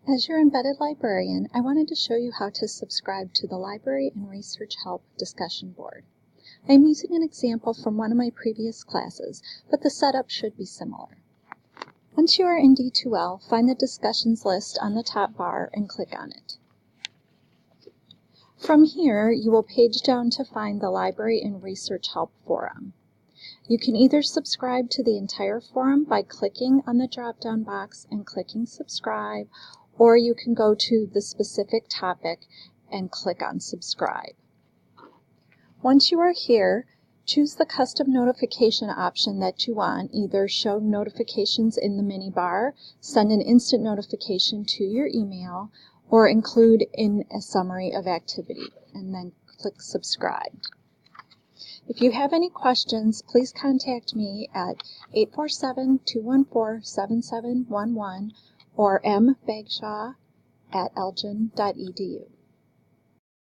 As your embedded librarian, I wanted to show you how to subscribe to the Library and Research Help discussion board. I am using an example from one of my previous classes, but the setup should be similar. Once you are in D2L, find the discussions list on the top bar and click on it. From here, you will page down to find the Library and Research Help forum. You can either subscribe to the entire forum by clicking on the drop-down box and clicking subscribe, or you can go to the specific topic and click on subscribe. Once you are here, choose the custom notification option that you want, either show notifications in the mini bar, send an instant notification to your email, or include in a summary of activity, and then click subscribe. If you have any questions, please contact me at 847-214-7711 or mbagshaw@elgin.edu.